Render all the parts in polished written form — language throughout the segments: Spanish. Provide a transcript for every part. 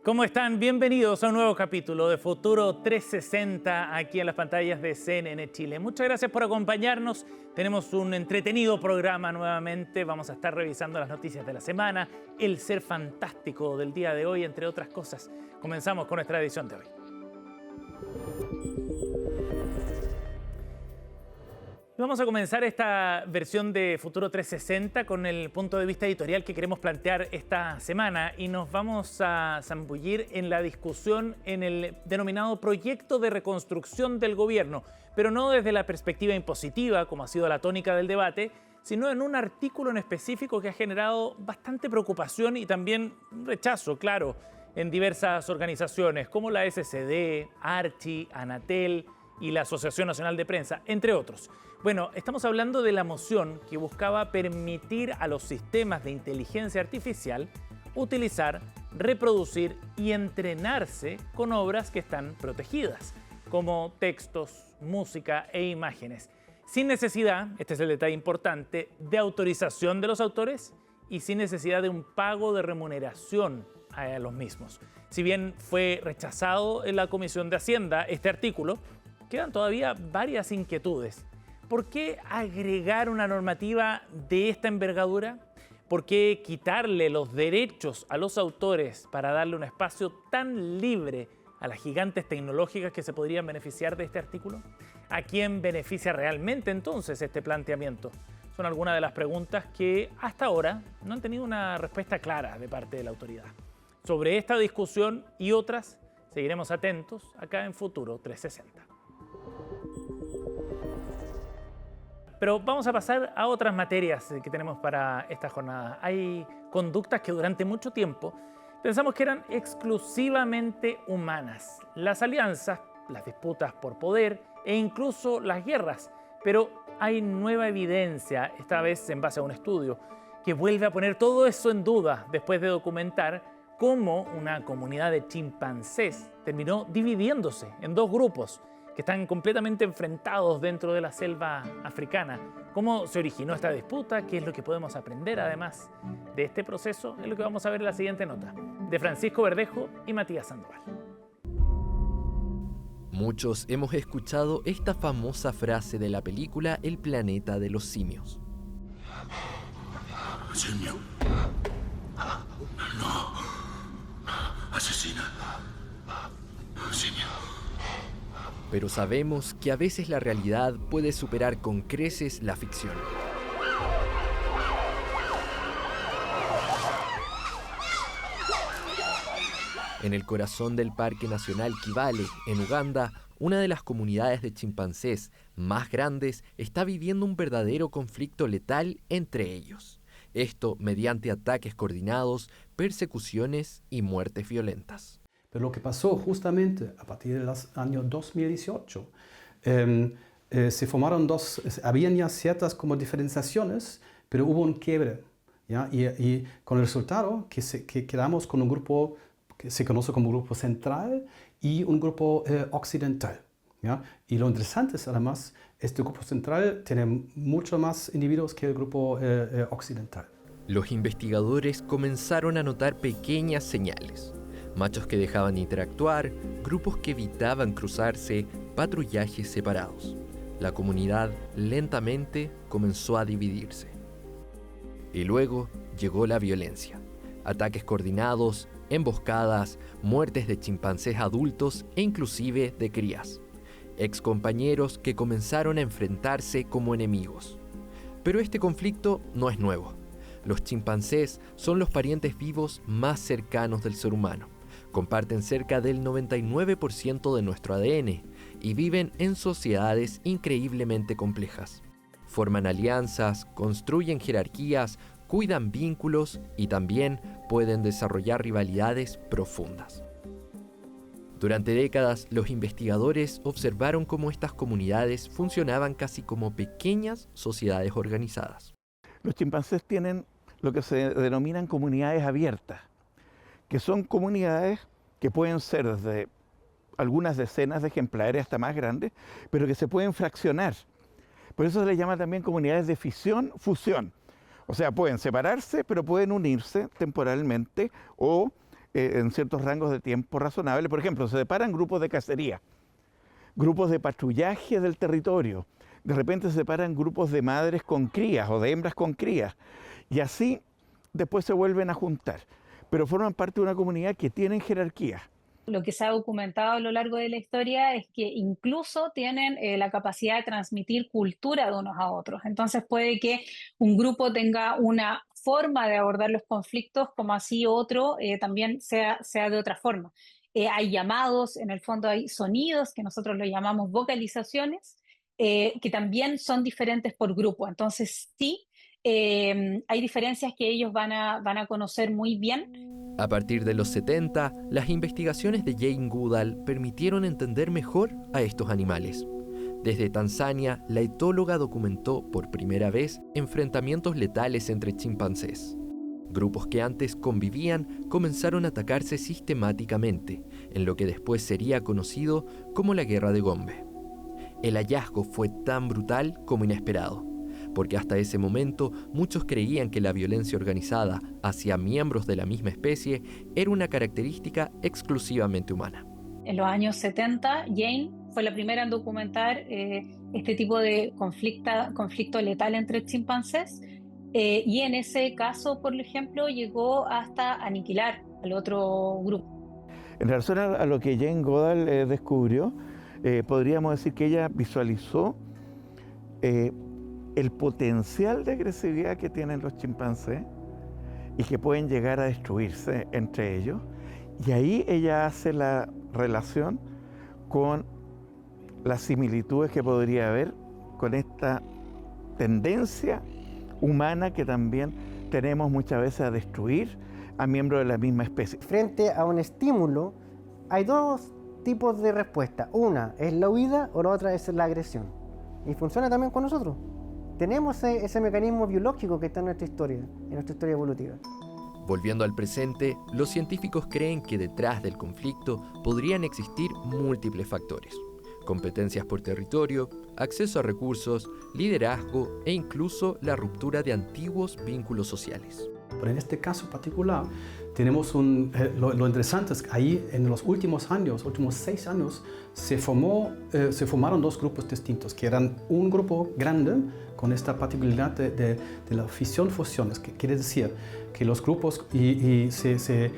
¿Cómo están? Bienvenidos a un nuevo capítulo de Futuro 360 aquí en las pantallas de CNN Chile. Muchas gracias por acompañarnos. Tenemos un entretenido programa nuevamente. Vamos a estar revisando las noticias de la semana, el ser fantástico del día de hoy, entre otras cosas. Comenzamos con nuestra edición de hoy. Vamos a comenzar esta versión de Futuro 360 con el punto de vista editorial que queremos plantear esta semana y nos vamos a zambullir en la discusión en el denominado proyecto de reconstrucción del gobierno, pero no desde la perspectiva impositiva, como ha sido la tónica del debate, sino en un artículo en específico que ha generado bastante preocupación y también un rechazo, claro, en diversas organizaciones como la SCD, Archi, Anatel y la Asociación Nacional de Prensa, entre otros. Bueno, estamos hablando de la moción que buscaba permitir a los sistemas de inteligencia artificial utilizar, reproducir y entrenarse con obras que están protegidas, como textos, música e imágenes, sin necesidad, este es el detalle importante, de autorización de los autores y sin necesidad de un pago de remuneración a los mismos. Si bien fue rechazado en la Comisión de Hacienda este artículo, quedan todavía varias inquietudes. ¿Por qué agregar una normativa de esta envergadura? ¿Por qué quitarle los derechos a los autores para darle un espacio tan libre a las gigantes tecnológicas que se podrían beneficiar de este artículo? ¿A quién beneficia realmente entonces este planteamiento? Son algunas de las preguntas que hasta ahora no han tenido una respuesta clara de parte de la autoridad. Sobre esta discusión y otras seguiremos atentos acá en Futuro 360. Pero vamos a pasar a otras materias que tenemos para esta jornada. Hay conductas que durante mucho tiempo pensamos que eran exclusivamente humanas. Las alianzas, las disputas por poder e incluso las guerras. Pero hay nueva evidencia, esta vez en base a un estudio, que vuelve a poner todo eso en duda después de documentar cómo una comunidad de chimpancés terminó dividiéndose en dos grupos que están completamente enfrentados dentro de la selva africana. ¿Cómo se originó esta disputa? ¿Qué es lo que podemos aprender además de este proceso? Es lo que vamos a ver en la siguiente nota, de Francisco Verdejo y Matías Sandoval. Muchos hemos escuchado esta famosa frase de la película El planeta de los simios. Simio. No. Asesina. Simio. Pero sabemos que a veces la realidad puede superar con creces la ficción. En el corazón del Parque Nacional Kibale, en Uganda, una de las comunidades de chimpancés más grandes está viviendo un verdadero conflicto letal entre ellos. Esto mediante ataques coordinados, persecuciones y muertes violentas. Pero lo que pasó justamente a partir del año 2018, se formaron habían ya ciertas como diferenciaciones, pero hubo un quiebre, ¿ya? Y con el resultado que quedamos con un grupo que se conoce como grupo central y un grupo occidental, ¿ya? Y lo interesante es además, este grupo central tiene mucho más individuos que el grupo occidental. Los investigadores comenzaron a notar pequeñas señales. Machos que dejaban de interactuar, grupos que evitaban cruzarse, patrullajes separados. La comunidad lentamente comenzó a dividirse. Y luego llegó la violencia. Ataques coordinados, emboscadas, muertes de chimpancés adultos e inclusive de crías. Excompañeros que comenzaron a enfrentarse como enemigos. Pero este conflicto no es nuevo. Los chimpancés son los parientes vivos más cercanos del ser humano. Comparten cerca del 99% de nuestro ADN y viven en sociedades increíblemente complejas. Forman alianzas, construyen jerarquías, cuidan vínculos y también pueden desarrollar rivalidades profundas. Durante décadas, los investigadores observaron cómo estas comunidades funcionaban casi como pequeñas sociedades organizadas. Los chimpancés tienen lo que se denominan comunidades abiertas, que son comunidades que pueden ser desde algunas decenas de ejemplares hasta más grandes, pero que se pueden fraccionar. Por eso se les llama también comunidades de fisión-fusión. O sea, pueden separarse, pero pueden unirse temporalmente o en ciertos rangos de tiempo razonables. Por ejemplo, se separan grupos de cacería, grupos de patrullaje del territorio, de repente se separan grupos de madres con crías o de hembras con crías, y así después se vuelven a juntar, pero forman parte de una comunidad que tienen jerarquía. Lo que se ha documentado a lo largo de la historia es que incluso tienen la capacidad de transmitir cultura de unos a otros. Entonces puede que un grupo tenga una forma de abordar los conflictos, como así otro también sea de otra forma. Hay llamados, en el fondo hay sonidos que nosotros lo llamamos vocalizaciones, que también son diferentes por grupo. Entonces sí, hay diferencias que ellos van a conocer muy bien. A partir de los 70, las investigaciones de Jane Goodall permitieron entender mejor a estos animales. Desde Tanzania, la etóloga documentó por primera vez enfrentamientos letales entre chimpancés. Grupos que antes convivían comenzaron a atacarse sistemáticamente, en lo que después sería conocido como la Guerra de Gombe. El hallazgo fue tan brutal como inesperado, porque hasta ese momento muchos creían que la violencia organizada hacia miembros de la misma especie era una característica exclusivamente humana. En los años 70, Jane fue la primera en documentar este tipo de conflicto letal entre chimpancés, y en ese caso, por ejemplo, llegó hasta aniquilar al otro grupo. En relación a lo que Jane Goodall descubrió, podríamos decir que ella visualizó el potencial de agresividad que tienen los chimpancés y que pueden llegar a destruirse entre ellos. Y ahí ella hace la relación con las similitudes que podría haber con esta tendencia humana que también tenemos muchas veces a destruir a miembros de la misma especie. Frente a un estímulo hay dos tipos de respuesta. Una es la huida o la otra es la agresión. Y funciona también con nosotros. Tenemos ese mecanismo biológico que está en nuestra historia evolutiva. Volviendo al presente, los científicos creen que detrás del conflicto podrían existir múltiples factores: competencias por territorio, acceso a recursos, liderazgo e incluso la ruptura de antiguos vínculos sociales. Pero en este caso particular, tenemos lo interesante es que ahí en los últimos 6 años, se formaron dos grupos distintos, que eran un grupo grande con esta particularidad de la fisión-fusiones, que quiere decir que los grupos se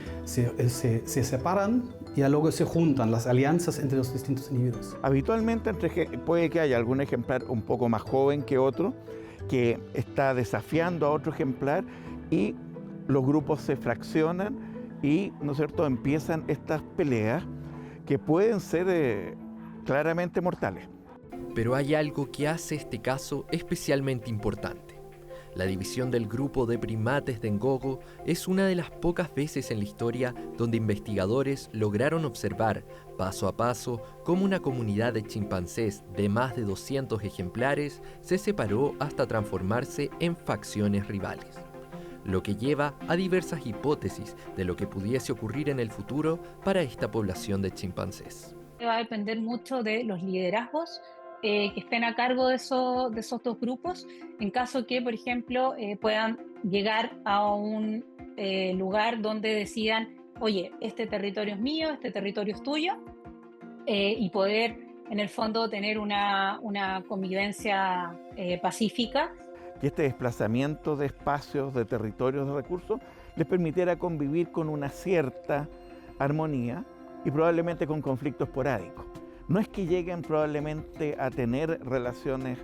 separan y luego se juntan las alianzas entre los distintos individuos. Habitualmente puede que haya algún ejemplar un poco más joven que otro, que está desafiando a otro ejemplar, y los grupos se fraccionan y, ¿no es cierto?, empiezan estas peleas que pueden ser claramente mortales. Pero hay algo que hace este caso especialmente importante. La división del grupo de primates de Ngogo es una de las pocas veces en la historia donde investigadores lograron observar paso a paso cómo una comunidad de chimpancés de más de 200 ejemplares se separó hasta transformarse en facciones rivales, lo que lleva a diversas hipótesis de lo que pudiese ocurrir en el futuro para esta población de chimpancés. Va a depender mucho de los liderazgos que estén a cargo de esos dos grupos, en caso que, por ejemplo, puedan llegar a un lugar donde decidan, oye, este territorio es mío, este territorio es tuyo, y poder, en el fondo, tener una convivencia pacífica. Que este desplazamiento de espacios, de territorios, de recursos, les permitiera convivir con una cierta armonía y probablemente con conflictos esporádicos. No es que lleguen probablemente a tener relaciones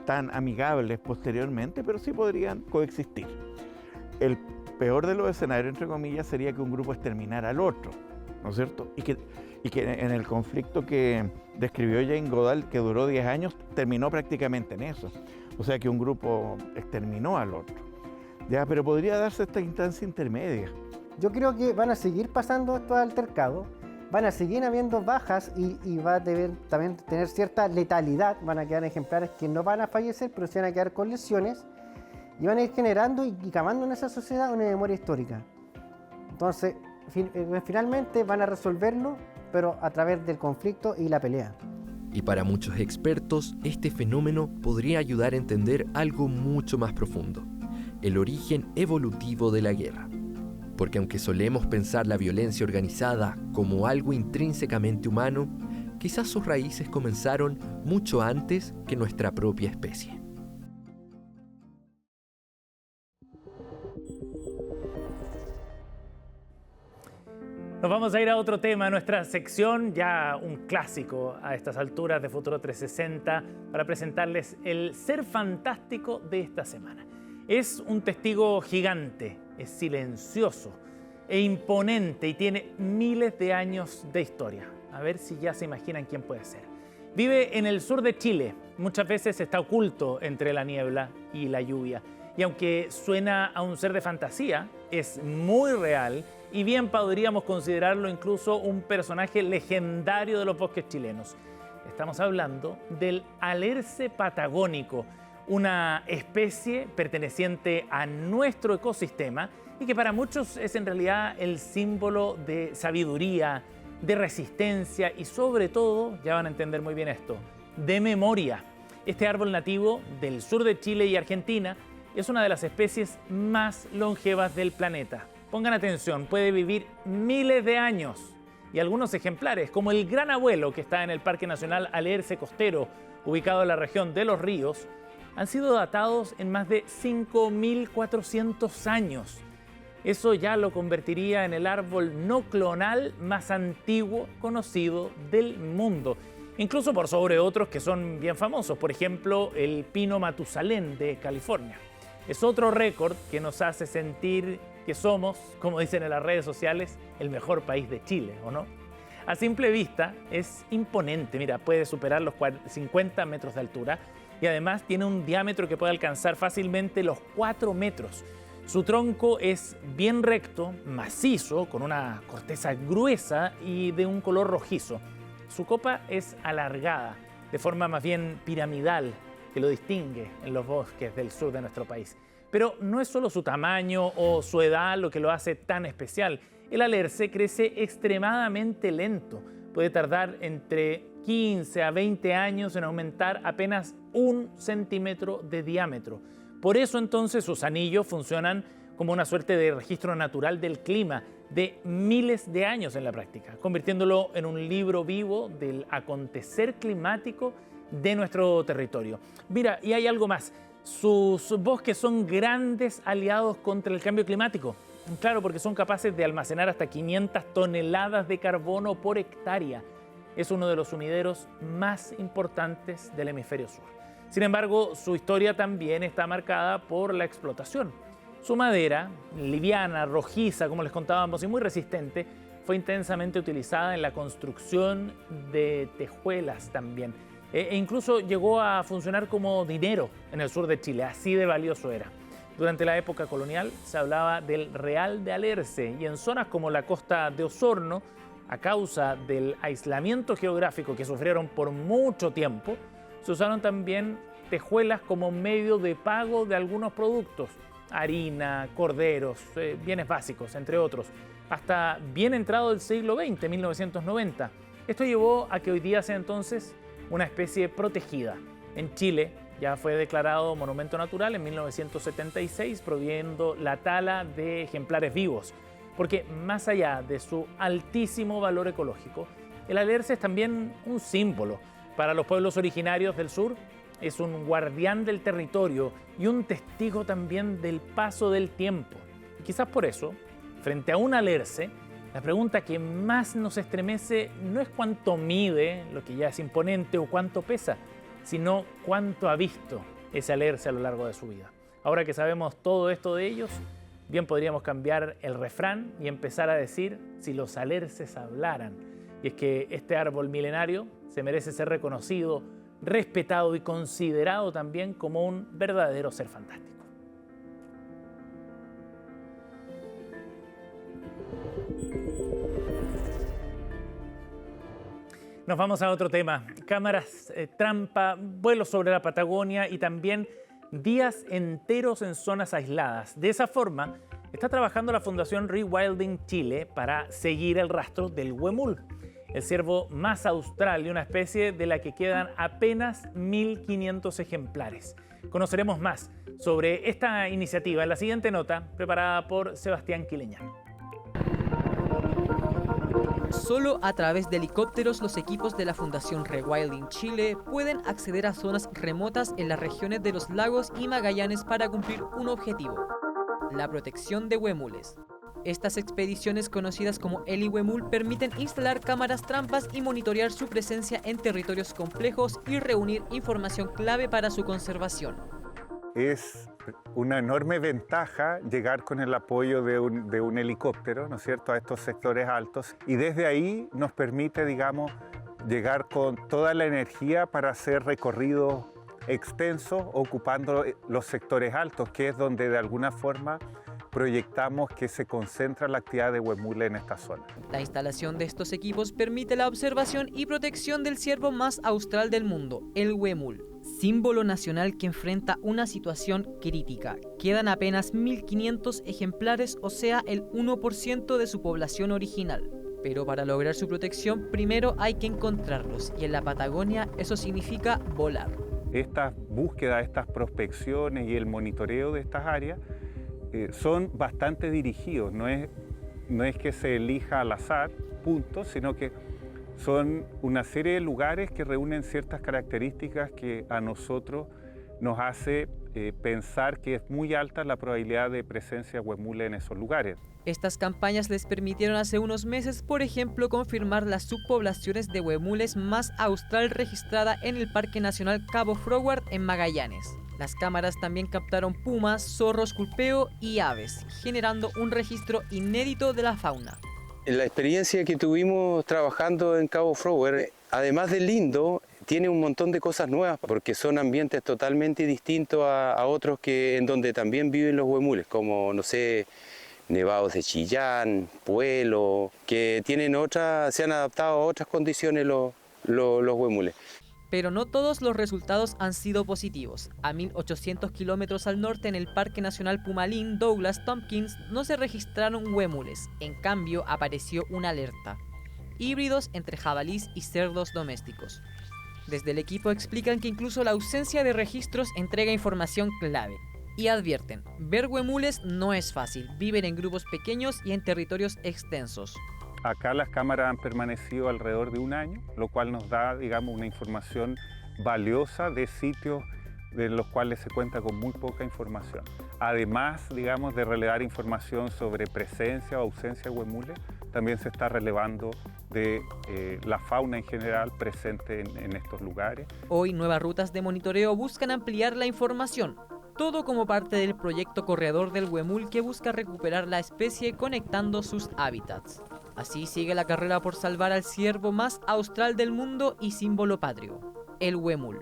tan amigables posteriormente, pero sí podrían coexistir. El peor de los escenarios, entre comillas, sería que un grupo exterminara al otro, ¿no es cierto? Y que en el conflicto que describió Jane Goodall, que duró 10 años, terminó prácticamente en eso. O sea que un grupo exterminó al otro. Ya, pero podría darse esta instancia intermedia. Yo creo que van a seguir pasando estos altercados, van a seguir habiendo bajas y va a también tener cierta letalidad. Van a quedar ejemplares que no van a fallecer, pero se van a quedar con lesiones y van a ir generando y cavando en esa sociedad una memoria histórica. Entonces, finalmente van a resolverlo, pero a través del conflicto y la pelea. Y para muchos expertos, este fenómeno podría ayudar a entender algo mucho más profundo: el origen evolutivo de la guerra. Porque aunque solemos pensar la violencia organizada como algo intrínsecamente humano, quizás sus raíces comenzaron mucho antes que nuestra propia especie. Nos vamos a ir a otro tema, nuestra sección, ya un clásico a estas alturas de Futuro 360, para presentarles el ser fantástico de esta semana. Es un testigo gigante, es silencioso e imponente y tiene miles de años de historia. A ver si ya se imaginan quién puede ser. Vive en el sur de Chile, muchas veces está oculto entre la niebla y la lluvia. Y aunque suena a un ser de fantasía, es muy real y bien podríamos considerarlo incluso un personaje legendario de los bosques chilenos. Estamos hablando del alerce patagónico, una especie perteneciente a nuestro ecosistema y que para muchos es en realidad el símbolo de sabiduría, de resistencia y sobre todo, ya van a entender muy bien esto, de memoria. Este árbol nativo del sur de Chile y Argentina es una de las especies más longevas del planeta. Pongan atención, puede vivir miles de años y algunos ejemplares, como el gran abuelo que está en el Parque Nacional Alerce Costero, ubicado en la región de Los Ríos, han sido datados en más de 5.400 años. Eso ya lo convertiría en el árbol no clonal más antiguo conocido del mundo, incluso por sobre otros que son bien famosos, por ejemplo, el pino Matusalén de California. Es otro récord que nos hace sentir que somos, como dicen en las redes sociales, el mejor país de Chile, ¿o no? A simple vista es imponente, mira, puede superar los 50 metros de altura y además tiene un diámetro que puede alcanzar fácilmente los 4 metros. Su tronco es bien recto, macizo, con una corteza gruesa y de un color rojizo. Su copa es alargada, de forma más bien piramidal, que lo distingue en los bosques del sur de nuestro país. Pero no es solo su tamaño o su edad lo que lo hace tan especial. El alerce crece extremadamente lento. Puede tardar entre 15 a 20 años en aumentar apenas 1 centímetro de diámetro. Por eso entonces sus anillos funcionan como una suerte de registro natural del clima de miles de años en la práctica, convirtiéndolo en un libro vivo del acontecer climático de nuestro territorio. Mira, y hay algo más. Sus bosques son grandes aliados contra el cambio climático. Claro, porque son capaces de almacenar hasta 500 toneladas de carbono por hectárea. Es uno de los sumideros más importantes del hemisferio sur. Sin embargo, su historia también está marcada por la explotación. Su madera, liviana, rojiza, como les contábamos, y muy resistente, fue intensamente utilizada en la construcción de tejuelas también. E incluso llegó a funcionar como dinero en el sur de Chile, así de valioso era. Durante la época colonial se hablaba del Real de Alerce y en zonas como la costa de Osorno, a causa del aislamiento geográfico que sufrieron por mucho tiempo, se usaron también tejuelas como medio de pago de algunos productos, harina, corderos, bienes básicos, entre otros, hasta bien entrado el siglo XX, 1990. Esto llevó a que hoy día sea entonces una especie protegida. En Chile ya fue declarado monumento natural en 1976, prohibiendo la tala de ejemplares vivos, porque más allá de su altísimo valor ecológico, el alerce es también un símbolo para los pueblos originarios del sur. Es un guardián del territorio y un testigo también del paso del tiempo. Y quizás por eso, frente a un alerce, la pregunta que más nos estremece no es cuánto mide, lo que ya es imponente, o cuánto pesa, sino cuánto ha visto ese alerce a lo largo de su vida. Ahora que sabemos todo esto de ellos, bien podríamos cambiar el refrán y empezar a decir si los alerces hablaran. Y es que este árbol milenario se merece ser reconocido, respetado y considerado también como un verdadero ser fantástico. Nos vamos a otro tema. Cámaras trampa, vuelos sobre la Patagonia y también días enteros en zonas aisladas. De esa forma, está trabajando la Fundación Rewilding Chile para seguir el rastro del huemul, el ciervo más austral y una especie de la que quedan apenas 1.500 ejemplares. Conoceremos más sobre esta iniciativa en la siguiente nota preparada por Sebastián Quileñán. Solo a través de helicópteros los equipos de la Fundación Rewilding Chile pueden acceder a zonas remotas en las regiones de los lagos y Magallanes para cumplir un objetivo: la protección de huemules. Estas expediciones, conocidas como helihuemul, permiten instalar cámaras trampas y monitorear su presencia en territorios complejos y reunir información clave para su conservación. Es una enorme ventaja llegar con el apoyo de un helicóptero, ¿no es cierto?, a estos sectores altos, y desde ahí nos permite, digamos, llegar con toda la energía para hacer recorridos extensos ocupando los sectores altos, que es donde de alguna forma proyectamos que se concentra la actividad de huemul en esta zona. La instalación de estos equipos permite la observación y protección del ciervo más austral del mundo, el huemul, símbolo nacional que enfrenta una situación crítica. Quedan apenas 1.500 ejemplares, o sea, el 1% de su población original. Pero para lograr su protección, primero hay que encontrarlos, y en la Patagonia eso significa volar. Estas búsquedas, estas prospecciones y el monitoreo de estas áreas son bastante dirigidos, no es que se elija al azar, punto, sino que son una serie de lugares que reúnen ciertas características que a nosotros nos hace pensar que es muy alta la probabilidad de presencia de huemul en esos lugares. Estas campañas les permitieron hace unos meses, por ejemplo, confirmar las subpoblaciones de huemules más austral registrada en el Parque Nacional Cabo Froward en Magallanes. Las cámaras también captaron pumas, zorros culpeo y aves, generando un registro inédito de la fauna. La experiencia que tuvimos trabajando en Cabo Froward, además de lindo, tiene un montón de cosas nuevas, porque son ambientes totalmente distintos a otros en donde también viven los huemules, como, no sé, nevados de Chillán, Puelo, que se han adaptado a otras condiciones los huemules. Pero no todos los resultados han sido positivos. A 1.800 kilómetros al norte, en el Parque Nacional Pumalín Douglas Tompkins, no se registraron huemules. En cambio, apareció una alerta: híbridos entre jabalís y cerdos domésticos. Desde el equipo explican que incluso la ausencia de registros entrega información clave. Y advierten, ver huemules no es fácil, viven en grupos pequeños y en territorios extensos. Acá las cámaras han permanecido alrededor de un año, lo cual nos da, digamos, una información valiosa de sitios de los cuales se cuenta con muy poca información. Además, digamos, de relevar información sobre presencia o ausencia de huemules, también se está relevando de la fauna en general presente en estos lugares. Hoy, nuevas rutas de monitoreo buscan ampliar la información. Todo como parte del proyecto Corredor del Huemul, que busca recuperar la especie conectando sus hábitats. Así sigue la carrera por salvar al ciervo más austral del mundo y símbolo patrio, el huemul.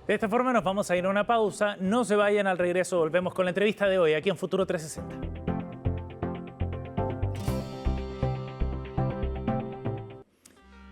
De esta forma nos vamos a ir a una pausa. No se vayan, al regreso volvemos con la entrevista de hoy aquí en Futuro 360.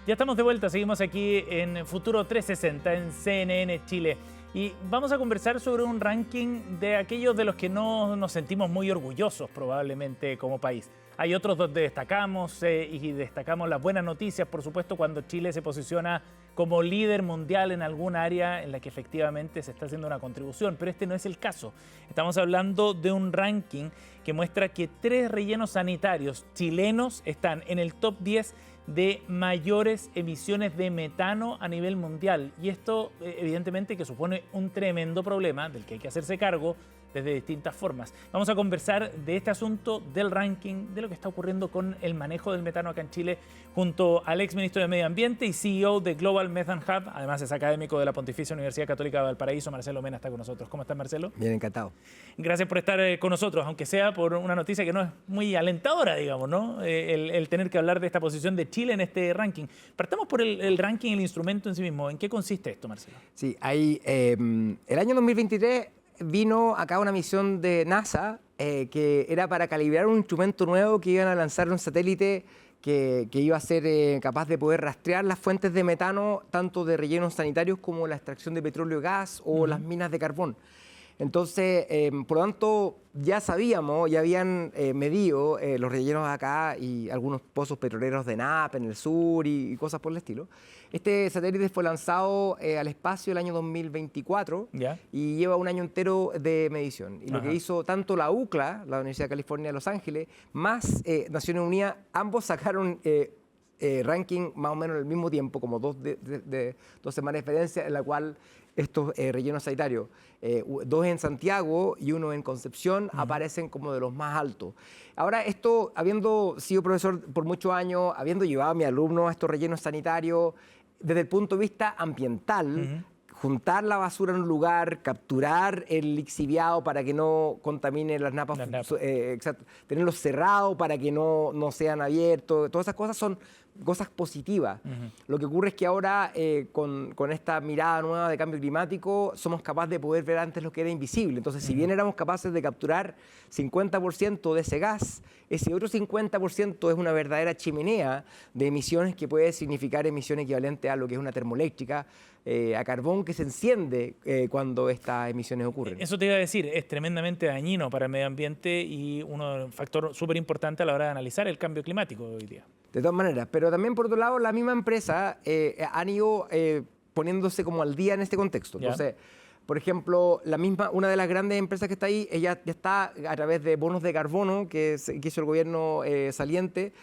Ya estamos de vuelta, seguimos aquí en Futuro 360 en CNN Chile y vamos a conversar sobre un ranking de aquellos de los que no nos sentimos muy orgullosos probablemente como país. Hay otros donde destacamos y destacamos las buenas noticias, por supuesto, cuando Chile se posiciona como líder mundial en alguna área en la que efectivamente se está haciendo una contribución, pero este no es el caso. Estamos hablando de un ranking que muestra que 3 rellenos sanitarios chilenos están en el top 10 de mayores emisiones de metano a nivel mundial. Y esto evidentemente que supone un tremendo problema del que hay que hacerse cargo desde distintas formas. Vamos a conversar de este asunto, del ranking, de lo que está ocurriendo con el manejo del metano acá en Chile, junto al ex ministro de Medio Ambiente y CEO de Global Methane Hub, además es académico de la Pontificia Universidad Católica de Valparaíso. Marcelo Mena está con nosotros. ¿Cómo estás, Marcelo? Bien, encantado. Gracias por estar con nosotros, aunque sea por una noticia que no es muy alentadora, digamos, ¿no? El tener que hablar de esta posición de Chile en este ranking. Partamos por el ranking, el instrumento en sí mismo. ¿En qué consiste esto, Marcelo? Sí, hay, el año 2023 vino acá una misión de NASA que era para calibrar un instrumento nuevo que iban a lanzar un satélite que iba a ser capaz de poder rastrear las fuentes de metano, tanto de rellenos sanitarios como la extracción de petróleo y gas o las minas de carbón. Entonces, por lo tanto, ya sabíamos, ya habían medido los rellenos acá y algunos pozos petroleros de Napo en el sur y cosas por el estilo. Este satélite fue lanzado al espacio el año 2024 y lleva un año entero de medición. Y lo que hizo tanto la UCLA, la Universidad de California de Los Ángeles, más Naciones Unidas, ambos sacaron ranking más o menos al mismo tiempo, como dos semanas de diferencia, en la cual estos rellenos sanitarios, dos en Santiago y uno en Concepción, aparecen como de los más altos. Ahora, esto, habiendo sido profesor por muchos años, habiendo llevado a mis alumnos a estos rellenos sanitarios, desde el punto de vista ambiental, juntar la basura en un lugar, capturar el lixiviado para que no contamine las napas, tenerlos cerrados para que no sean abiertos, todas esas cosas son cosas positivas. Lo que ocurre es que ahora, con esta mirada nueva de cambio climático, somos capaces de poder ver antes lo que era invisible. Entonces, si bien éramos capaces de capturar 50% de ese gas, ese otro 50% es una verdadera chimenea de emisiones que puede significar emisión equivalente a lo que es una termoeléctrica, a carbón que se enciende cuando estas emisiones ocurren. Eso te iba a decir, es tremendamente dañino para el medio ambiente y un factor súper importante a la hora de analizar el cambio climático hoy día. De todas maneras, pero también por otro lado, la misma empresa han ido poniéndose como al día en este contexto. Entonces, por ejemplo, una de las grandes empresas que está ahí, ella ya está a través de bonos de carbono que hizo el gobierno saliente,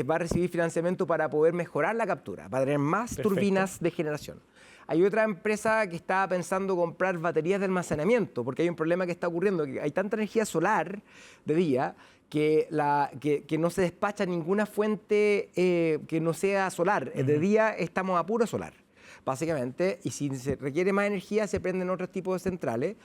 va a recibir financiamiento para poder mejorar la captura, para tener más turbinas de generación. Hay otra empresa que está pensando comprar baterías de almacenamiento, porque hay un problema que está ocurriendo, que hay tanta energía solar de día que no se despacha ninguna fuente que no sea solar. De día estamos a puro solar, básicamente, y si se requiere más energía se prenden otros tipos de centrales.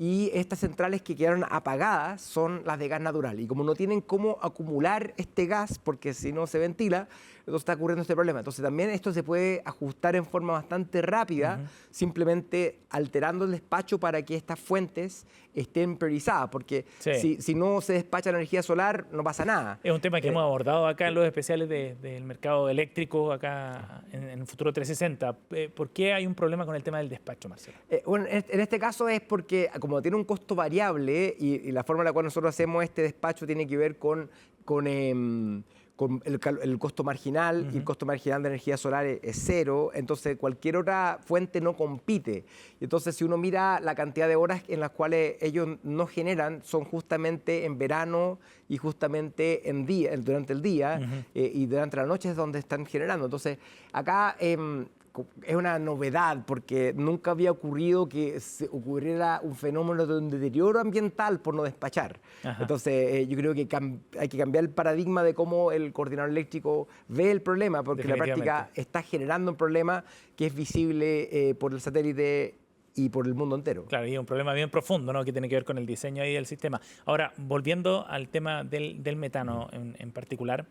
Y estas centrales que quedaron apagadas son las de gas natural. Y como no tienen cómo acumular este gas, porque si no se ventila, entonces está ocurriendo este problema. Entonces también esto se puede ajustar en forma bastante rápida, simplemente alterando el despacho para que estas fuentes estén priorizadas. Porque si no se despacha la energía solar, no pasa nada. Es un tema que hemos abordado acá en los especiales del mercado eléctrico, acá en Futuro 360. ¿Por qué hay un problema con el tema del despacho, Marcelo? Bueno, en este caso es porque como tiene un costo variable y la forma en la cual nosotros hacemos este despacho tiene que ver con el costo marginal, y el costo marginal de energía solar es cero, entonces cualquier otra fuente no compite. Entonces, si uno mira la cantidad de horas en las cuales ellos no generan, son justamente en verano y justamente durante el día y durante la noche es donde están generando. Entonces, acá es una novedad porque nunca había ocurrido que ocurriera un fenómeno de un deterioro ambiental por no despachar. Entonces, yo creo que hay que cambiar el paradigma de cómo el coordinador eléctrico ve el problema, porque en la práctica está generando un problema que es visible por el satélite y por el mundo entero. Claro, y es un problema bien profundo, ¿no?, que tiene que ver con el diseño ahí del sistema. Ahora, volviendo al tema del metano en particular,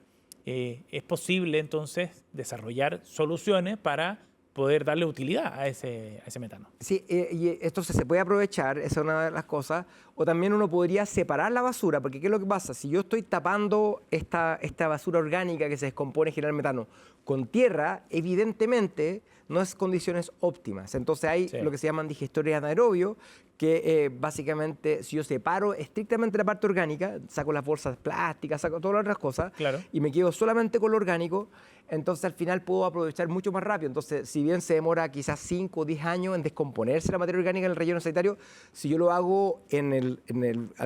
¿es posible entonces desarrollar soluciones para poder darle utilidad a ese metano? Sí, y esto se puede aprovechar, esa es una de las cosas, o también uno podría separar la basura, porque ¿qué es lo que pasa? Si yo estoy tapando esta basura orgánica que se descompone y genera metano con tierra, evidentemente no es condiciones óptimas. Entonces hay lo que se llaman digestores anaerobios, que básicamente si yo separo estrictamente la parte orgánica, saco las bolsas plásticas, saco todas las otras cosas, y me quedo solamente con lo orgánico, entonces al final puedo aprovechar mucho más rápido. Entonces, si bien se demora quizás 5 o 10 años en descomponerse la materia orgánica en el relleno sanitario, si yo lo hago en el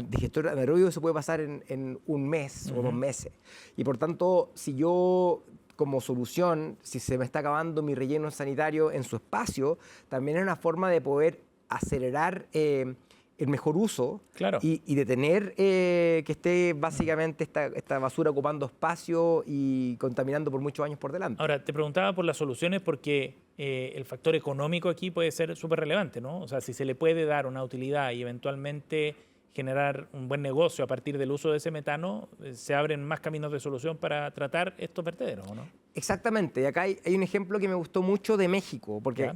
digestor anaerobio, eso puede pasar en un mes o 2 meses. Y por tanto, si yo como solución, si se me está acabando mi relleno sanitario en su espacio, también es una forma de poder acelerar el mejor uso y detener que esté básicamente esta basura ocupando espacio y contaminando por muchos años por delante. Ahora, te preguntaba por las soluciones porque el factor económico aquí puede ser súper relevante, ¿no? O sea, si se le puede dar una utilidad y eventualmente generar un buen negocio a partir del uso de ese metano, se abren más caminos de solución para tratar estos vertederos, ¿o no? Exactamente, y acá hay un ejemplo que me gustó mucho de México, porque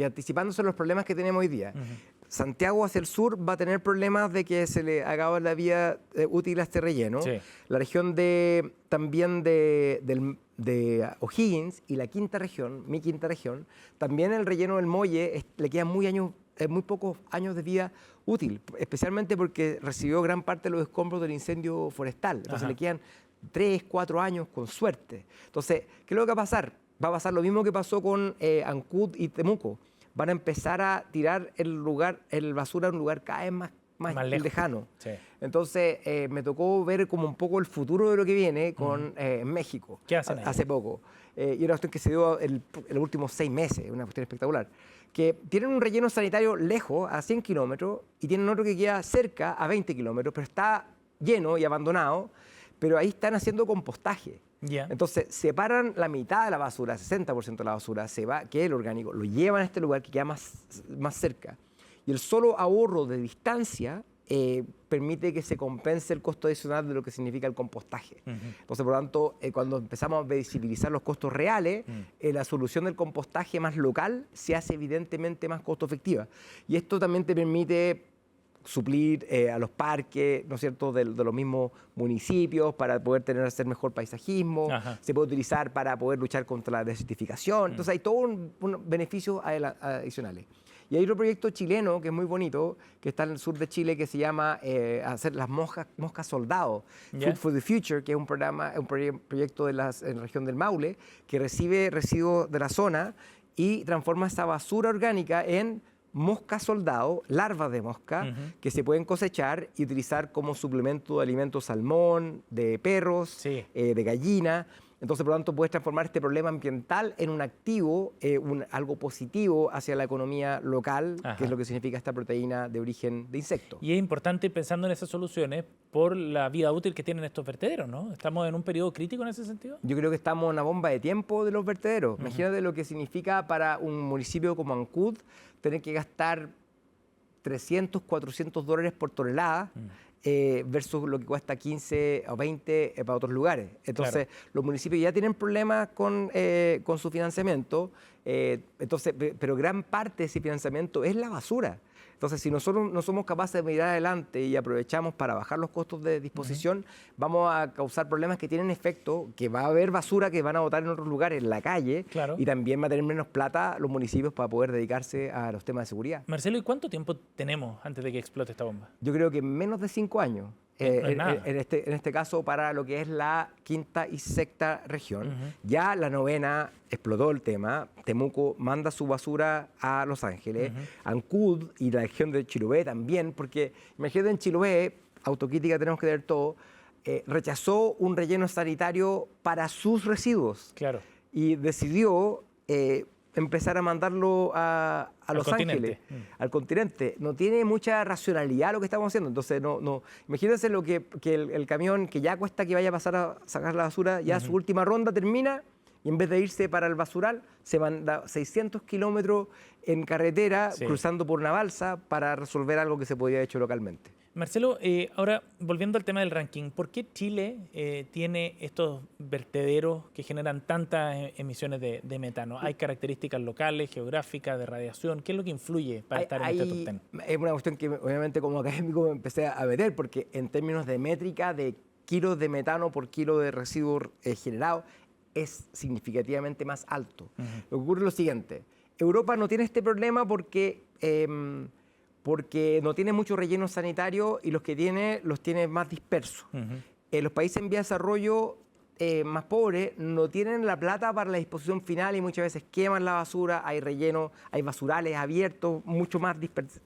anticipándose a los problemas que tenemos hoy día, Santiago hacia el sur va a tener problemas de que se le haga la vía útil a este relleno. La región también de O'Higgins y la quinta región, mi quinta región, también el relleno del Molle le quedan muy pocos años de vida útil, especialmente porque recibió gran parte de los escombros del incendio forestal. Entonces le quedan 3, 4 años con suerte. Entonces, ¿qué es lo que va a pasar? Va a pasar lo mismo que pasó con Ancud y Temuco. Van a empezar a tirar el basura en un lugar cada vez más lejano. Sí. Entonces, me tocó ver como un poco el futuro de lo que viene con México. ¿Qué hacen ahí? Hace poco. Y una cuestión que se dio en los últimos 6 meses, una cuestión espectacular. Que tienen un relleno sanitario lejos, a 100 kilómetros, y tienen otro que queda cerca, a 20 kilómetros, pero está lleno y abandonado, pero ahí están haciendo compostaje. Yeah. Entonces, separan la mitad de la basura, 60% de la basura, que es el orgánico, lo llevan a este lugar que queda más cerca. Y el solo ahorro de distancia permite que se compense el costo adicional de lo que significa el compostaje. Entonces, por lo tanto, cuando empezamos a visibilizar los costos reales, la solución del compostaje más local se hace evidentemente más costo efectiva. Y esto también te permite suplir a los parques, ¿no es cierto?, de los mismos municipios para poder hacer mejor paisajismo. Se puede utilizar para poder luchar contra la desertificación. Entonces hay todos unos beneficios adicionales. Y hay otro proyecto chileno que es muy bonito, que está en el sur de Chile, que se llama hacer las moscas soldado, Food for the Future, que es un proyecto en la región del Maule, que recibe residuos de la zona y transforma esa basura orgánica en mosca soldado, larvas de mosca, que se pueden cosechar y utilizar como suplemento de alimentos salmón, de perros, de gallina. Entonces, por lo tanto, puedes transformar este problema ambiental en un activo, algo positivo hacia la economía local, que es lo que significa esta proteína de origen de insecto. Y es importante ir pensando en esas soluciones por la vida útil que tienen estos vertederos, ¿no? ¿Estamos en un periodo crítico en ese sentido? Yo creo que estamos en una bomba de tiempo de los vertederos. Imagínate lo que significa para un municipio como Ancud tener que gastar $300, $400 por tonelada, versus lo que cuesta 15 o 20 para otros lugares. Entonces, los municipios ya tienen problemas con su financiamiento, pero gran parte de ese financiamiento es la basura. Entonces, si nosotros no somos capaces de mirar adelante y aprovechamos para bajar los costos de disposición, vamos a causar problemas que tienen efecto, que va a haber basura que van a botar en otros lugares, en la calle, y también va a tener menos plata los municipios para poder dedicarse a los temas de seguridad. Marcelo, ¿y cuánto tiempo tenemos antes de que explote esta bomba? Yo creo que menos de 5 años. En este caso, para lo que es la quinta y sexta región. Ya la novena explotó el tema. Temuco manda su basura a Los Ángeles. Ancud y la región de Chiloé también, porque imagínate, en Chiloé, autocrítica tenemos que tener todo, rechazó un relleno sanitario para sus residuos. Y decidió empezar a mandarlo a Los Ángeles, al continente. No tiene mucha racionalidad lo que estamos haciendo. Entonces, imagínense lo que el camión que ya cuesta que vaya a pasar a sacar la basura, ya su última ronda termina y en vez de irse para el basural, se manda 600 kilómetros en carretera, cruzando por una balsa para resolver algo que se podía haber hecho localmente. Marcelo, ahora volviendo al tema del ranking, ¿por qué Chile tiene estos vertederos que generan tantas emisiones de metano? ¿Hay características locales, geográficas, de radiación? ¿Qué es lo que influye para estar en este top 10? Es una cuestión que obviamente como académico me empecé a meter, porque en términos de métrica de kilos de metano por kilo de residuo generado es significativamente más alto. Lo que ocurre es lo siguiente: Europa no tiene este problema porque no tiene mucho relleno sanitario y los que tiene los tiene más dispersos. Los países en vía de desarrollo más pobres no tienen la plata para la disposición final y muchas veces queman la basura, hay relleno, hay basurales abiertos, mucho más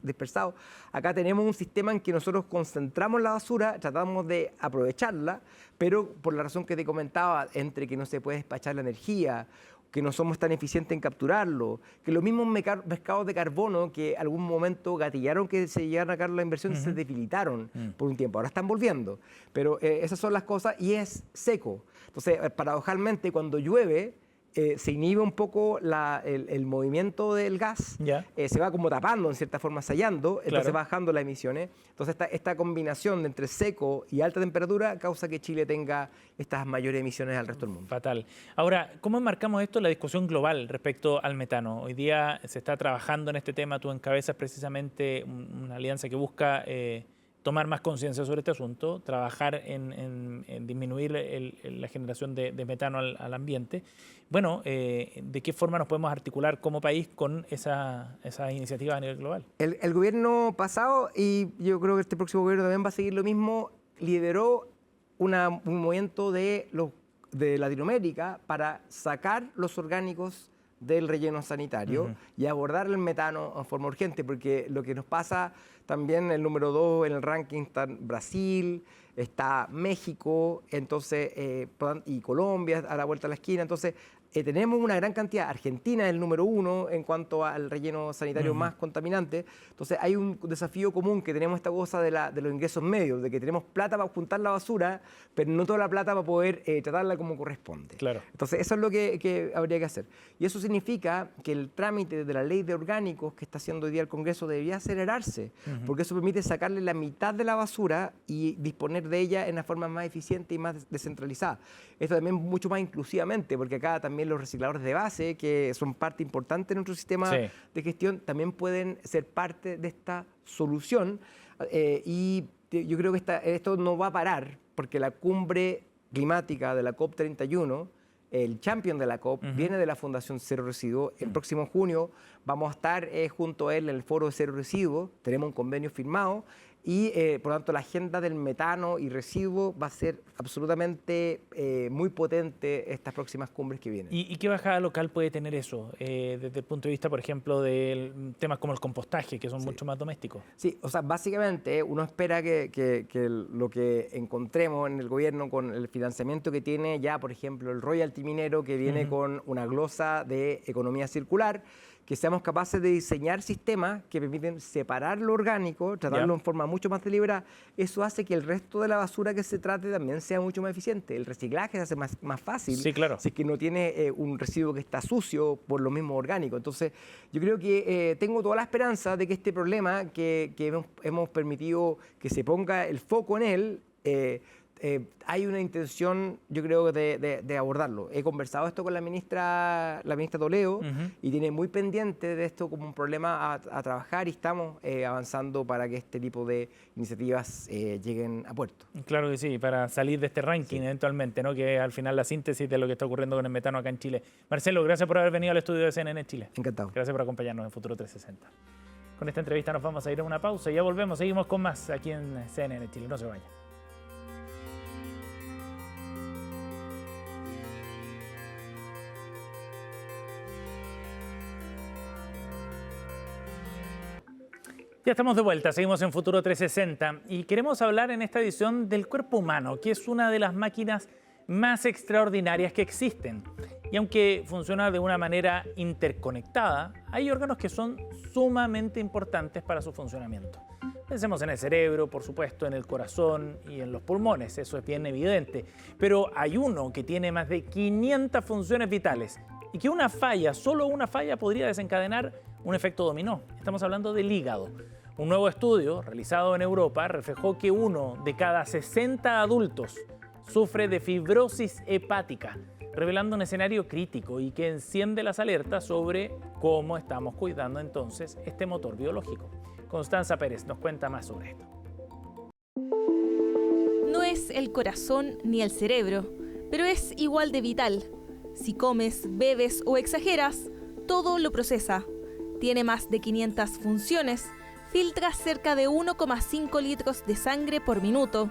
dispersados. Acá tenemos un sistema en que nosotros concentramos la basura, tratamos de aprovecharla, pero por la razón que te comentaba, entre que no se puede despachar la energía, que no somos tan eficientes en capturarlo, que los mismos mercados de carbono que algún momento gatillaron que se llegaran a caer la inversión se debilitaron por un tiempo, ahora están volviendo. Pero esas son las cosas y es seco. Entonces, paradojalmente, cuando llueve, se inhibe un poco el movimiento del gas, se va como tapando, en cierta forma sellando, entonces bajando las emisiones. Entonces esta combinación de entre seco y alta temperatura causa que Chile tenga estas mayores emisiones al resto del mundo. Fatal. Ahora, ¿cómo enmarcamos esto en la discusión global respecto al metano? Hoy día se está trabajando en este tema, tú encabezas precisamente una alianza que busca tomar más conciencia sobre este asunto, trabajar en disminuir la generación de metano al ambiente. Bueno, ¿de qué forma nos podemos articular como país con esa iniciativa a nivel global? El gobierno pasado, y yo creo que este próximo gobierno también va a seguir lo mismo, lideró un movimiento de Latinoamérica para sacar los orgánicos del relleno sanitario y abordar el metano en forma urgente, porque lo que nos pasa también, el número 2 en el ranking está Brasil, está México, entonces, y Colombia a la vuelta de la esquina, entonces tenemos una gran cantidad. Argentina es el número 1 en cuanto al relleno sanitario más contaminante. Entonces hay un desafío común, que tenemos esta cosa de los ingresos medios, de que tenemos plata para juntar la basura, pero no toda la plata para poder tratarla como corresponde. Claro. Entonces eso es lo que habría que hacer. Y eso significa que el trámite de la ley de orgánicos que está haciendo hoy día el Congreso debería acelerarse, porque eso permite sacarle la mitad de la basura y disponer de ella en una forma más eficiente y más descentralizada. Esto también mucho más inclusivamente, porque acá también los recicladores de base, que son parte importante de nuestro sistema de gestión, también pueden ser parte de esta solución. Y yo creo que esto no va a parar, porque la cumbre climática de la COP31, el champion de la COP, viene de la Fundación Cero Residuo. El próximo junio vamos a estar junto a él en el foro de Cero Residuo. Tenemos un convenio firmado y, por lo tanto, la agenda del metano y residuo va a ser absolutamente muy potente estas próximas cumbres que vienen. ¿Y qué bajada local puede tener eso? Desde el punto de vista, por ejemplo, de temas como el compostaje, que son mucho más domésticos. Sí, o sea, básicamente uno espera que lo que encontremos en el gobierno con el financiamiento que tiene ya, por ejemplo, el royalty minero, que viene con una glosa de economía circular, que seamos capaces de diseñar sistemas que permiten separar lo orgánico, tratarlo en forma mucho más deliberada. Eso hace que el resto de la basura que se trate también sea mucho más eficiente. El reciclaje se hace más fácil. Sí, claro. Si es que no tiene un residuo que está sucio por lo mismo orgánico. Entonces, yo creo que tengo toda la esperanza de que este problema que hemos permitido que se ponga el foco en él, hay una intención, yo creo, de abordarlo. He conversado esto con la ministra Toledo y tiene muy pendiente de esto como un problema a trabajar, y estamos avanzando para que este tipo de iniciativas lleguen a puerto. Claro que sí, para salir de este ranking eventualmente, ¿no? Que es al final la síntesis de lo que está ocurriendo con el metano acá en Chile. Marcelo, gracias por haber venido al estudio de CNN Chile. Encantado. Gracias por acompañarnos en Futuro 360. Con esta entrevista nos vamos a ir a una pausa y ya volvemos, seguimos con más aquí en CNN Chile. No se vayan. Ya estamos de vuelta, seguimos en Futuro 360 y queremos hablar en esta edición del cuerpo humano, que es una de las máquinas más extraordinarias que existen. Y aunque funciona de una manera interconectada, hay órganos que son sumamente importantes para su funcionamiento. Pensemos en el cerebro, por supuesto, en el corazón y en los pulmones, eso es bien evidente. Pero hay uno que tiene más de 500 funciones vitales y que una falla, solo una falla, podría desencadenar un efecto dominó. Estamos hablando del hígado. Un nuevo estudio realizado en Europa reflejó que 1 de cada 60 adultos sufre de fibrosis hepática, revelando un escenario crítico y que enciende las alertas sobre cómo estamos cuidando entonces este motor biológico. Constanza Pérez nos cuenta más sobre esto. No es el corazón ni el cerebro, pero es igual de vital. Si comes, bebes o exageras, todo lo procesa. Tiene más de 500 funciones, filtra cerca de 1,5 litros de sangre por minuto,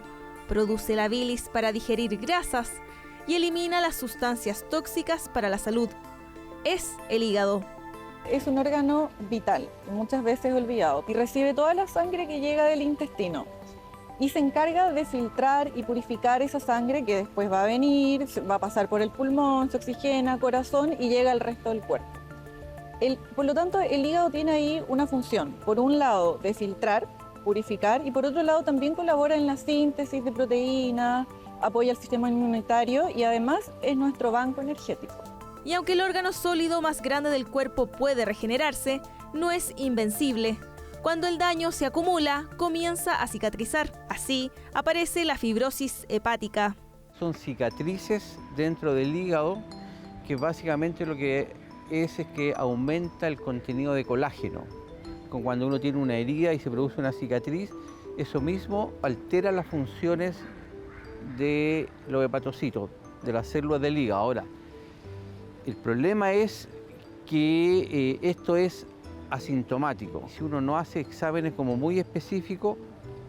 produce la bilis para digerir grasas y elimina las sustancias tóxicas para la salud. Es el hígado. Es un órgano vital, muchas veces olvidado, y recibe toda la sangre que llega del intestino y se encarga de filtrar y purificar esa sangre que después va a venir, va a pasar por el pulmón, se oxigena, corazón y llega al resto del cuerpo. Por lo tanto, el hígado tiene ahí una función, por un lado de filtrar, purificar, y por otro lado también colabora en la síntesis de proteínas, apoya el sistema inmunitario y además es nuestro banco energético. Y aunque el órgano sólido más grande del cuerpo puede regenerarse, no es invencible. Cuando el daño se acumula, comienza a cicatrizar. Así aparece la fibrosis hepática. Son cicatrices dentro del hígado que básicamente lo que es que aumenta el contenido de colágeno. Cuando uno tiene una herida y se produce una cicatriz, eso mismo altera las funciones de los hepatocitos, de las células del hígado. Ahora, el problema es que esto es asintomático. Si uno no hace exámenes como muy específicos,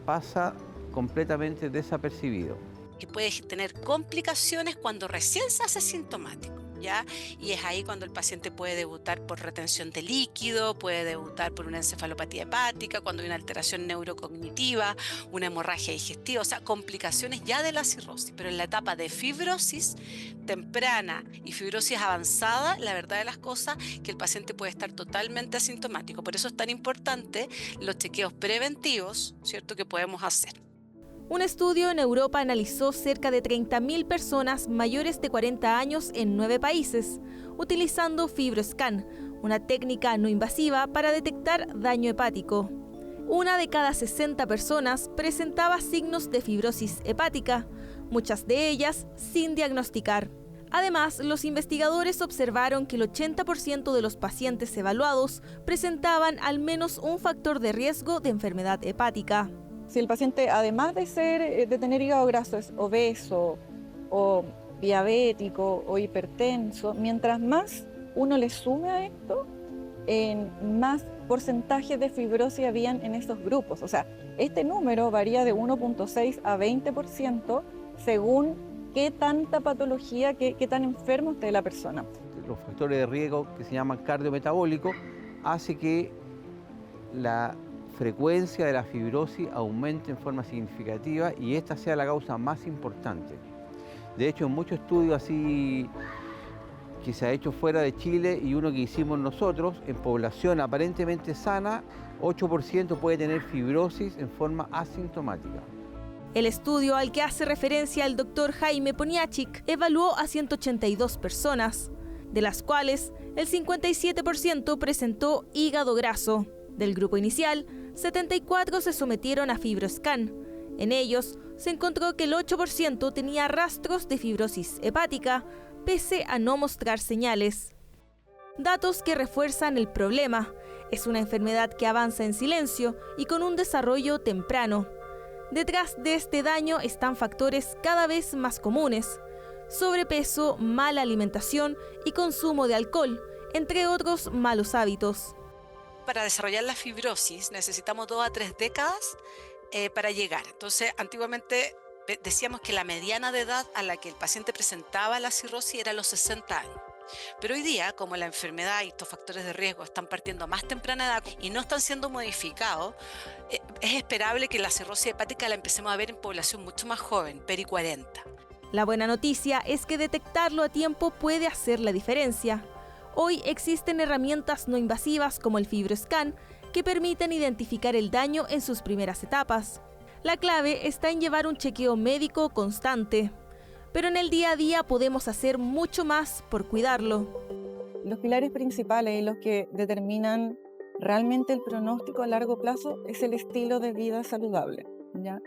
pasa completamente desapercibido. Que puede tener complicaciones cuando recién se hace sintomático, ¿ya? Y es ahí cuando el paciente puede debutar por retención de líquido, puede debutar por una encefalopatía hepática, cuando hay una alteración neurocognitiva, una hemorragia digestiva, o sea, complicaciones ya de la cirrosis. Pero en la etapa de fibrosis temprana y fibrosis avanzada, la verdad de las cosas que el paciente puede estar totalmente asintomático. Por eso es tan importante los chequeos preventivos, ¿cierto?, que podemos hacer. Un estudio en Europa analizó cerca de 30.000 personas mayores de 40 años en 9 países, utilizando FibroScan, una técnica no invasiva para detectar daño hepático. Una de cada 60 personas presentaba signos de fibrosis hepática, muchas de ellas sin diagnosticar. Además, los investigadores observaron que el 80% de los pacientes evaluados presentaban al menos un factor de riesgo de enfermedad hepática. Si el paciente, además de tener hígado graso, es obeso o diabético o hipertenso, mientras más uno le sume a esto, más porcentaje de fibrosis habían en estos grupos. O sea, este número varía de 1.6 a 20% según qué tanta patología, qué tan enfermo esté la persona. Los factores de riesgo que se llaman cardiometabólicos hace que la frecuencia de la fibrosis aumente en forma significativa y esta sea la causa más importante. De hecho, en muchos estudios así que se ha hecho fuera de Chile y uno que hicimos nosotros, en población aparentemente sana, 8% puede tener fibrosis en forma asintomática. El estudio al que hace referencia el doctor Jaime Poniatchik evaluó a 182 personas, de las cuales el 57% presentó hígado graso. Del grupo inicial, 74 se sometieron a FibroScan. En ellos se encontró que el 8% tenía rastros de fibrosis hepática, pese a no mostrar señales. Datos que refuerzan el problema. Es una enfermedad que avanza en silencio y con un desarrollo temprano. Detrás de este daño están factores cada vez más comunes: sobrepeso, mala alimentación y consumo de alcohol, entre otros malos hábitos. Para desarrollar la fibrosis necesitamos 2 a 3 décadas para llegar. Entonces, antiguamente decíamos que la mediana de edad a la que el paciente presentaba la cirrosis era los 60 años. Pero hoy día, como la enfermedad y estos factores de riesgo están partiendo a más temprana edad y no están siendo modificados, es esperable que la cirrosis hepática la empecemos a ver en población mucho más joven, peri 40. La buena noticia es que detectarlo a tiempo puede hacer la diferencia. Hoy existen herramientas no invasivas como el FibroScan que permiten identificar el daño en sus primeras etapas. La clave está en llevar un chequeo médico constante, pero en el día a día podemos hacer mucho más por cuidarlo. Los pilares principales y los que determinan realmente el pronóstico a largo plazo es el estilo de vida saludable, ¿ya?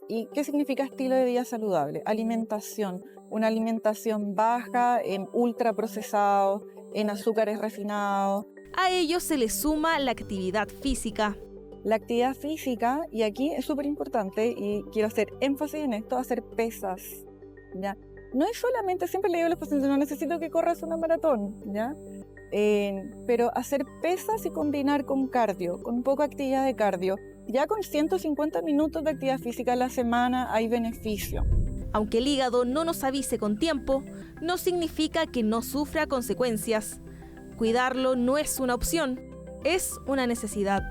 ¿Y qué significa estilo de vida saludable? Alimentación, una alimentación baja en ultraprocesados, en azúcares refinados. A ello se le suma la actividad física. La actividad física, y aquí es súper importante y quiero hacer énfasis en esto, hacer pesas, ¿ya? No es solamente, siempre le digo a los pacientes, no necesito que corras una maratón, ¿ya? Pero hacer pesas y combinar con cardio, con poca actividad de cardio. Ya con 150 minutos de actividad física a la semana hay beneficio. Aunque el hígado no nos avise con tiempo, no significa que no sufra consecuencias. Cuidarlo no es una opción, es una necesidad.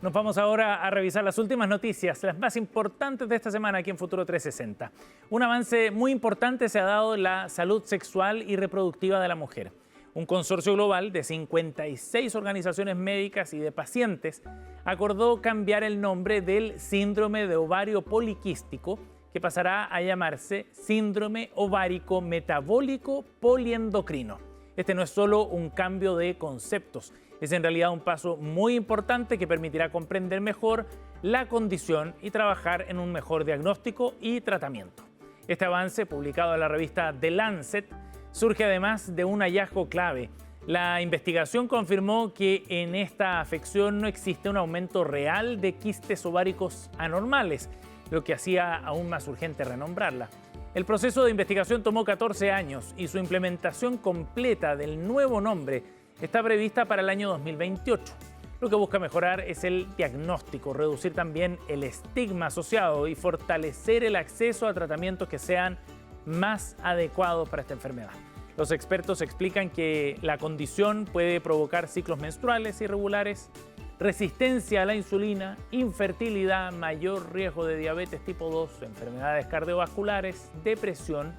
Nos vamos ahora a revisar las últimas noticias, las más importantes de esta semana aquí en Futuro 360. Un avance muy importante se ha dado en la salud sexual y reproductiva de la mujer. Un consorcio global de 56 organizaciones médicas y de pacientes acordó cambiar el nombre del síndrome de ovario poliquístico, que pasará a llamarse síndrome ovárico metabólico poliendocrino. Este no es solo un cambio de conceptos, es en realidad un paso muy importante que permitirá comprender mejor la condición y trabajar en un mejor diagnóstico y tratamiento. Este avance, publicado en la revista The Lancet, surge además de un hallazgo clave. La investigación confirmó que en esta afección no existe un aumento real de quistes ováricos anormales, lo que hacía aún más urgente renombrarla. El proceso de investigación tomó 14 años y su implementación completa del nuevo nombre está prevista para el año 2028. Lo que busca mejorar es el diagnóstico, reducir también el estigma asociado y fortalecer el acceso a tratamientos que sean más adecuados para esta enfermedad. Los expertos explican que la condición puede provocar ciclos menstruales irregulares, resistencia a la insulina, infertilidad, mayor riesgo de diabetes tipo 2, enfermedades cardiovasculares, depresión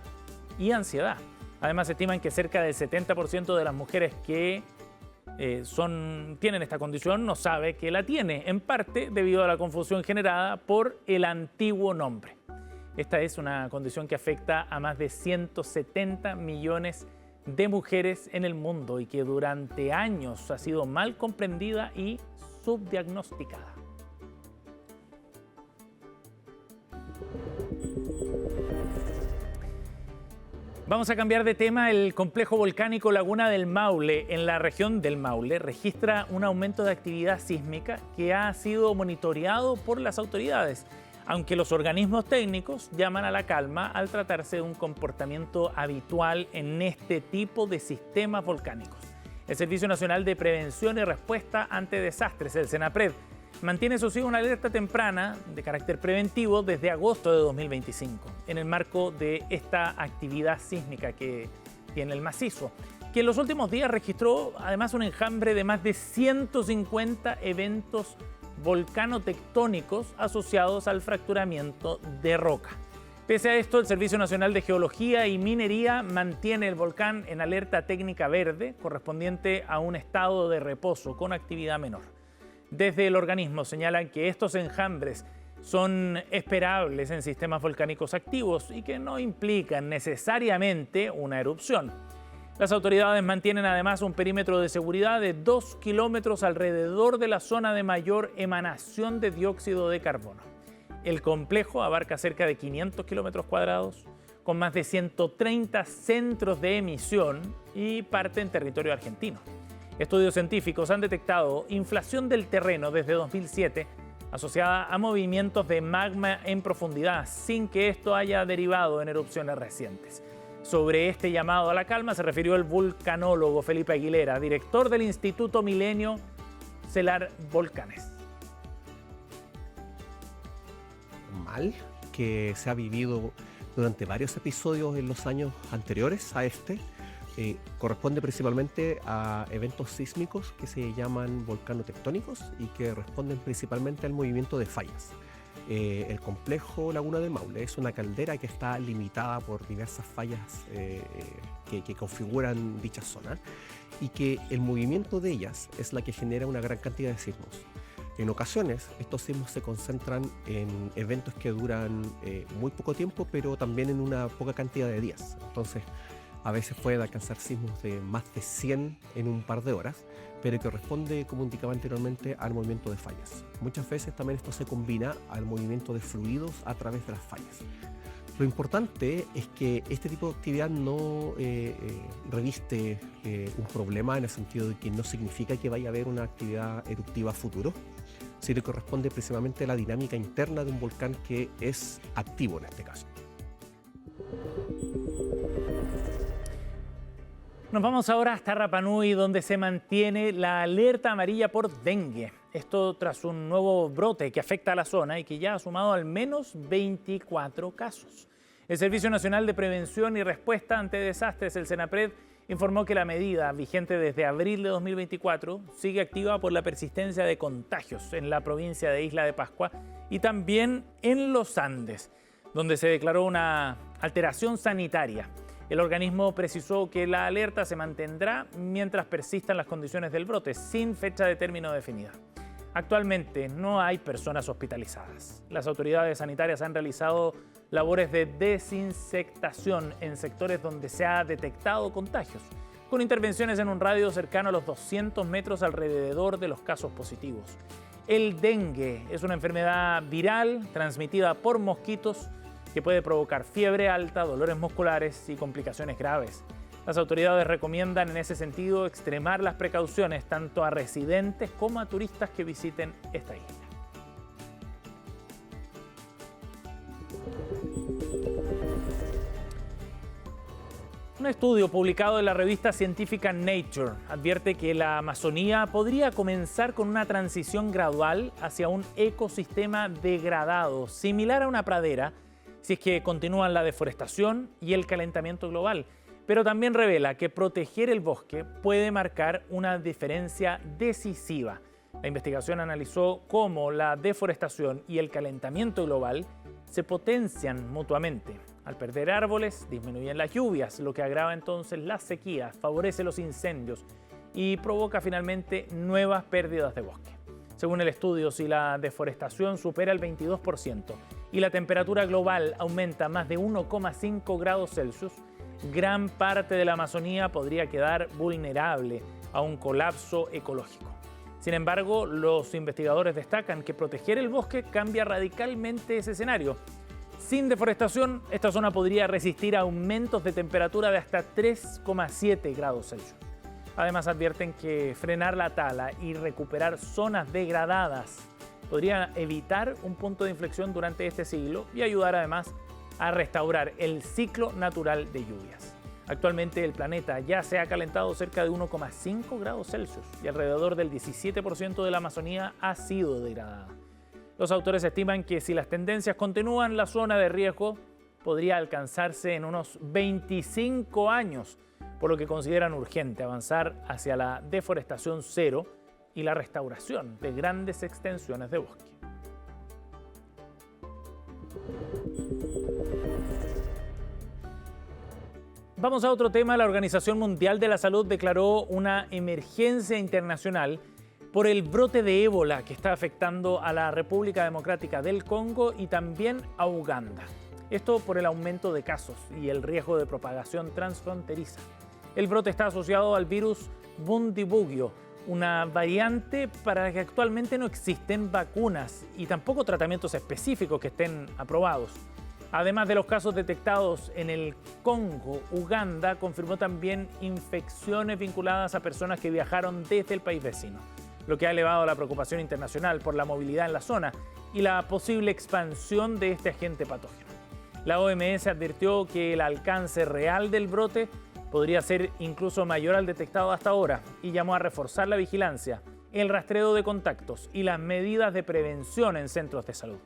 y ansiedad. Además, estiman que cerca del 70% de las mujeres que tienen esta condición no sabe que la tiene, en parte debido a la confusión generada por el antiguo nombre. Esta es una condición que afecta a más de 170 millones de mujeres en el mundo y que durante años ha sido mal comprendida y subdiagnosticada. Vamos a cambiar de tema. El complejo volcánico Laguna del Maule, en la región del Maule, registra un aumento de actividad sísmica que ha sido monitoreado por las autoridades, aunque los organismos técnicos llaman a la calma al tratarse de un comportamiento habitual en este tipo de sistemas volcánicos. El Servicio Nacional de Prevención y Respuesta ante Desastres, el SENAPRED, mantiene eso sí una alerta temprana de carácter preventivo desde agosto de 2025, en el marco de esta actividad sísmica que tiene el macizo, que en los últimos días registró además un enjambre de más de 150 eventos volcanotectónicos asociados al fracturamiento de roca. Pese a esto, el Servicio Nacional de Geología y Minería mantiene el volcán en alerta técnica verde, correspondiente a un estado de reposo con actividad menor. Desde el organismo señalan que estos enjambres son esperables en sistemas volcánicos activos y que no implican necesariamente una erupción. Las autoridades mantienen además un perímetro de seguridad de 2 kilómetros alrededor de la zona de mayor emanación de dióxido de carbono. El complejo abarca cerca de 500 kilómetros cuadrados, con más de 130 centros de emisión y parte en territorio argentino. Estudios científicos han detectado inflación del terreno desde 2007 asociada a movimientos de magma en profundidad, sin que esto haya derivado en erupciones recientes. Sobre este llamado a la calma se refirió el vulcanólogo Felipe Aguilera, director del Instituto Milenio Celar Volcanes. Mal que se ha vivido durante varios episodios en los años anteriores a este. Corresponde principalmente a eventos sísmicos que se llaman volcanotectónicos y que responden principalmente al movimiento de fallas. El complejo Laguna del Maule es una caldera que está limitada por diversas fallas que configuran dicha zona y que el movimiento de ellas es la que genera una gran cantidad de sismos. En ocasiones, estos sismos se concentran en eventos que duran muy poco tiempo, pero también en una poca cantidad de días. Entonces, a veces puede alcanzar sismos de más de 100 en un par de horas, pero que responde, como indicaba anteriormente, al movimiento de fallas. Muchas veces también esto se combina al movimiento de fluidos a través de las fallas. Lo importante es que este tipo de actividad no reviste un problema en el sentido de que no significa que vaya a haber una actividad eruptiva a futuro, sino que corresponde precisamente a la dinámica interna de un volcán que es activo en este caso. Nos vamos ahora hasta Rapa Nui, donde se mantiene la alerta amarilla por dengue. Esto tras un nuevo brote que afecta a la zona y que ya ha sumado al menos 24 casos. El Servicio Nacional de Prevención y Respuesta ante Desastres, el SENAPRED, informó que la medida, vigente desde abril de 2024, sigue activa por la persistencia de contagios en la provincia de Isla de Pascua y también en los Andes, donde se declaró una alteración sanitaria. El organismo precisó que la alerta se mantendrá mientras persistan las condiciones del brote, sin fecha de término definida. Actualmente no hay personas hospitalizadas. Las autoridades sanitarias han realizado labores de desinsectación en sectores donde se ha detectado contagios, con intervenciones en un radio cercano a los 200 metros alrededor de los casos positivos. El dengue es una enfermedad viral transmitida por mosquitos que puede provocar fiebre alta, dolores musculares y complicaciones graves. Las autoridades recomiendan en ese sentido extremar las precauciones tanto a residentes como a turistas que visiten esta isla. Un estudio publicado en la revista científica Nature advierte que la Amazonía podría comenzar con una transición gradual hacia un ecosistema degradado, similar a una pradera, si es que continúan la deforestación y el calentamiento global. Pero también revela que proteger el bosque puede marcar una diferencia decisiva. La investigación analizó cómo la deforestación y el calentamiento global se potencian mutuamente. Al perder árboles, disminuyen las lluvias, lo que agrava entonces las sequías, favorece los incendios y provoca finalmente nuevas pérdidas de bosque. Según el estudio, si la deforestación supera el 22% y la temperatura global aumenta más de 1,5 grados Celsius, gran parte de la Amazonía podría quedar vulnerable a un colapso ecológico. Sin embargo, los investigadores destacan que proteger el bosque cambia radicalmente ese escenario. Sin deforestación, esta zona podría resistir a aumentos de temperatura de hasta 3,7 grados Celsius. Además, advierten que frenar la tala y recuperar zonas degradadas podría evitar un punto de inflexión durante este siglo y ayudar además a restaurar el ciclo natural de lluvias. Actualmente el planeta ya se ha calentado cerca de 1,5 grados Celsius y alrededor del 17% de la Amazonía ha sido degradada. Los autores estiman que si las tendencias continúan, la zona de riesgo podría alcanzarse en unos 25 años, por lo que consideran urgente avanzar hacia la deforestación cero y la restauración de grandes extensiones de bosque. Vamos a otro tema. La Organización Mundial de la Salud declaró una emergencia internacional por el brote de ébola que está afectando a la República Democrática del Congo y también a Uganda. Esto por el aumento de casos y el riesgo de propagación transfronteriza. El brote está asociado al virus Bundibugyo, una variante para la que actualmente no existen vacunas y tampoco tratamientos específicos que estén aprobados. Además de los casos detectados en el Congo, Uganda confirmó también infecciones vinculadas a personas que viajaron desde el país vecino, lo que ha elevado la preocupación internacional por la movilidad en la zona y la posible expansión de este agente patógeno. La OMS advirtió que el alcance real del brote podría ser incluso mayor al detectado hasta ahora y llamó a reforzar la vigilancia, el rastreo de contactos y las medidas de prevención en centros de salud.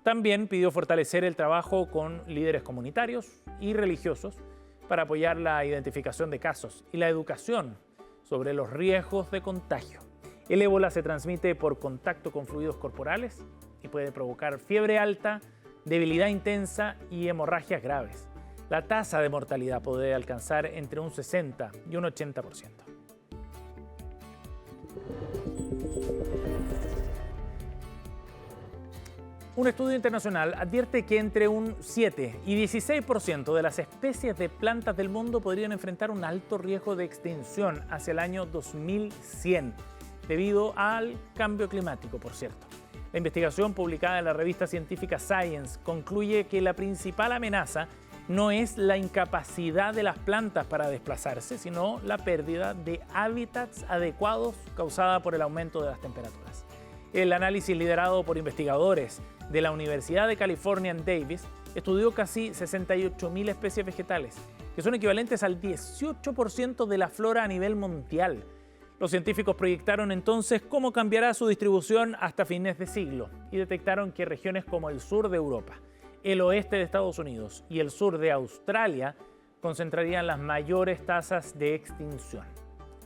También pidió fortalecer el trabajo con líderes comunitarios y religiosos para apoyar la identificación de casos y la educación sobre los riesgos de contagio. El ébola se transmite por contacto con fluidos corporales y puede provocar fiebre alta, debilidad intensa y hemorragias graves. La tasa de mortalidad puede alcanzar entre un 60 y un 80%. Un estudio internacional advierte que entre un 7 y 16% de las especies de plantas del mundo podrían enfrentar un alto riesgo de extinción hacia el año 2100, debido al cambio climático, por cierto. La investigación publicada en la revista científica Science concluye que la principal amenaza no es la incapacidad de las plantas para desplazarse, sino la pérdida de hábitats adecuados causada por el aumento de las temperaturas. El análisis liderado por investigadores de la Universidad de California en Davis estudió casi 68.000 especies vegetales, que son equivalentes al 18% de la flora a nivel mundial. Los científicos proyectaron entonces cómo cambiará su distribución hasta fines de siglo y detectaron que regiones como el sur de Europa, el oeste de Estados Unidos y el sur de Australia concentrarían las mayores tasas de extinción.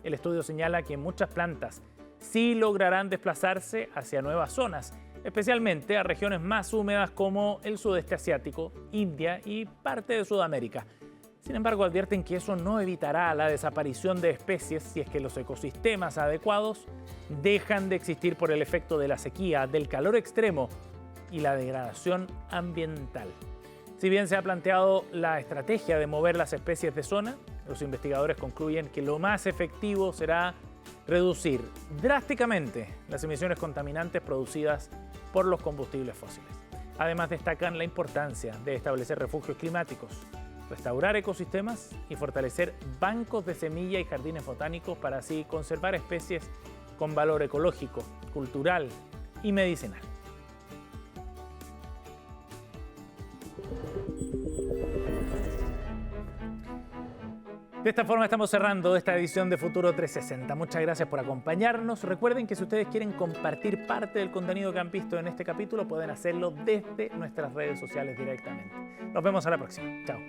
El estudio señala que muchas plantas sí lograrán desplazarse hacia nuevas zonas, especialmente a regiones más húmedas como el sudeste asiático, India y parte de Sudamérica. Sin embargo, advierten que eso no evitará la desaparición de especies si es que los ecosistemas adecuados dejan de existir por el efecto de la sequía, del calor extremo y la degradación ambiental. Si bien se ha planteado la estrategia de mover las especies de zona, los investigadores concluyen que lo más efectivo será reducir drásticamente las emisiones contaminantes producidas por los combustibles fósiles. Además, destacan la importancia de establecer refugios climáticos restaurar ecosistemas y fortalecer bancos de semilla y jardines botánicos para así conservar especies con valor ecológico, cultural y medicinal. De esta forma estamos cerrando esta edición de Futuro 360. Muchas gracias por acompañarnos. Recuerden que si ustedes quieren compartir parte del contenido que han visto en este capítulo, pueden hacerlo desde nuestras redes sociales directamente. Nos vemos a la próxima. Chao.